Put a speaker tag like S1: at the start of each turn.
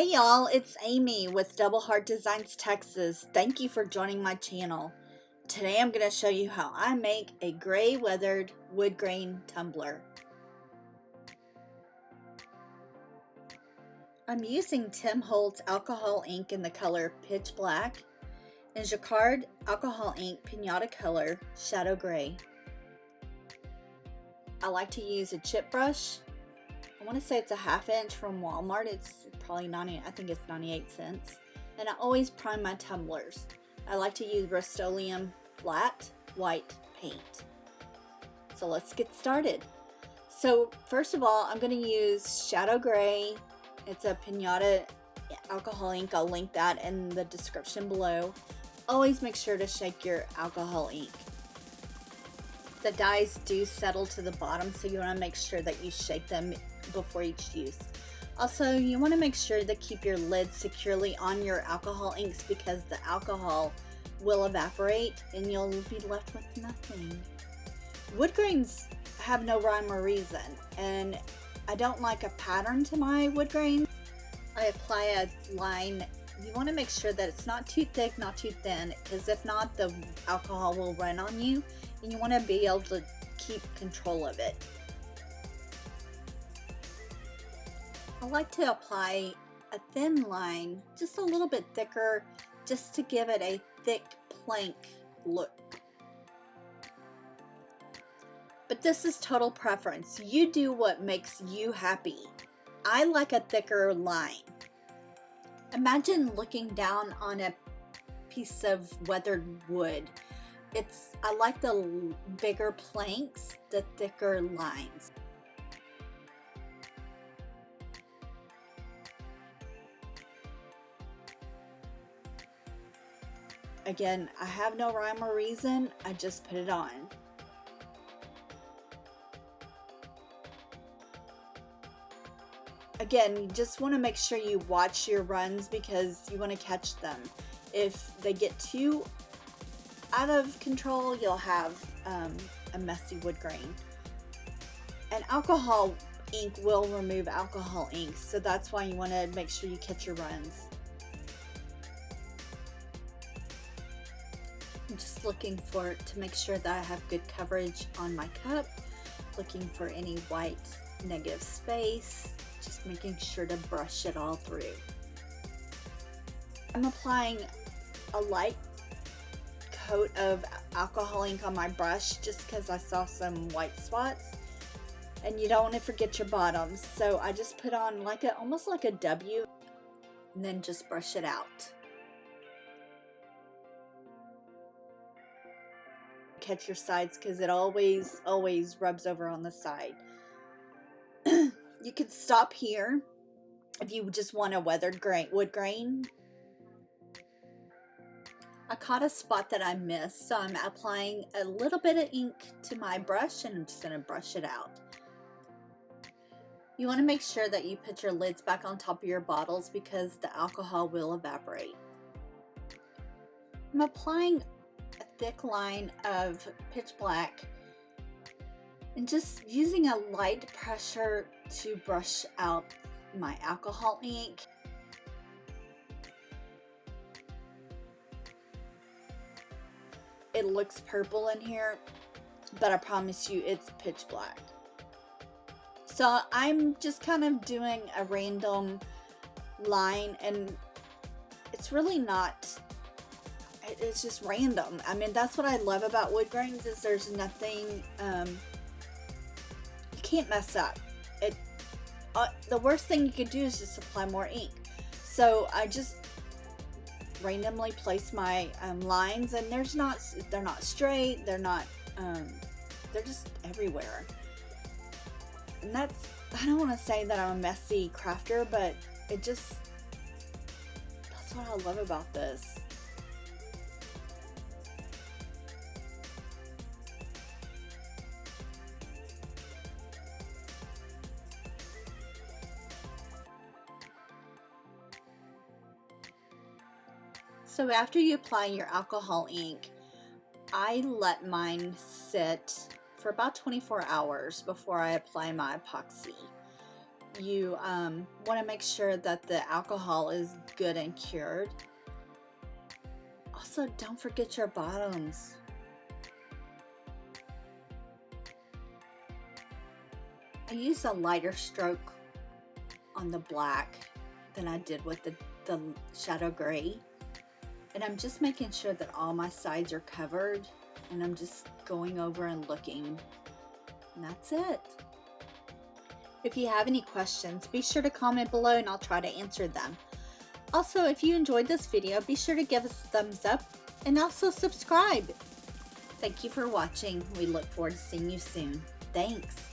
S1: Hey y'all, it's Amy with Double Heart Designs Texas. Thank you for joining my channel. Today I'm going to show you how I make a gray weathered wood grain tumbler. I'm using Tim Holtz alcohol ink in the color Pitch Black and Jacquard alcohol ink Pinata color Shadow Gray. I like to use a chip brush. I want to say it's a 1/2 inch from Walmart. It's probably I think it's 98 cents. And I always prime my tumblers. I like to use Rust-Oleum flat white paint. So let's get started. So first of all, I'm going to use Shadow Gray. It's a Pinata alcohol ink. I'll link that in the description below. Always make sure to shake your alcohol ink. The dyes do settle to the bottom, so you want to make sure that you shake them before each use. Also, you want to make sure to keep your lid securely on your alcohol inks because the alcohol will evaporate and you'll be left with nothing. Wood grains have no rhyme or reason, and I don't like a pattern to my wood grain. I apply a line. You want to make sure that it's not too thick, not too thin, because if not, the alcohol will run on you, and you want to be able to keep control of it. I like to apply a thin line, just a little bit thicker, just to give it a thick plank look. But this is total preference. You do what makes you happy. I like a thicker line. Imagine looking down on a piece of weathered wood. I like the bigger planks, the thicker lines. Again, I have no rhyme or reason, I just put it on. Again, you just want to make sure you watch your runs because you want to catch them. If they get too out of control, you'll have a messy wood grain. And alcohol ink will remove alcohol ink, so that's why you want to make sure you catch your runs. I'm just looking to make sure that I have good coverage on my cup, looking for any white negative space, just making sure to brush it all through. I'm applying a light coat of alcohol ink on my brush just because I saw some white spots, and you don't want to forget your bottoms, so I just put on almost like a W and then just brush it out. Catch your sides because it always rubs over on the side. You can stop here if you just want a weathered wood grain. I caught a spot that I missed, so I'm applying a little bit of ink to my brush and I'm just going to brush it out. You want to make sure that you put your lids back on top of your bottles because the alcohol will evaporate. I'm applying a thick line of Pitch Black and just using a light pressure to brush out my alcohol ink. It looks purple in here, but I promise you it's pitch black. So I'm just kind of doing a random line, and it's really not, it's just random. I mean, that's what I love about wood grains is there's nothing, you can't mess up. The worst thing you could do is just apply more ink. So I just randomly place my lines, and they're not straight, they're just everywhere. And I don't want to say that I'm a messy crafter, but that's what I love about this. So after you apply your alcohol ink, I let mine sit for about 24 hours before I apply my epoxy. you want to make sure that the alcohol is good and cured. Also, don't forget your bottoms. I used a lighter stroke on the black than I did with the shadow gray. And I'm just making sure that all my sides are covered, and I'm just going over and looking. And that's it. If you have any questions, be sure to comment below and I'll try to answer them. Also, if you enjoyed this video, be sure to give us a thumbs up and also subscribe. Thank you for watching. We look forward to seeing you soon. Thanks.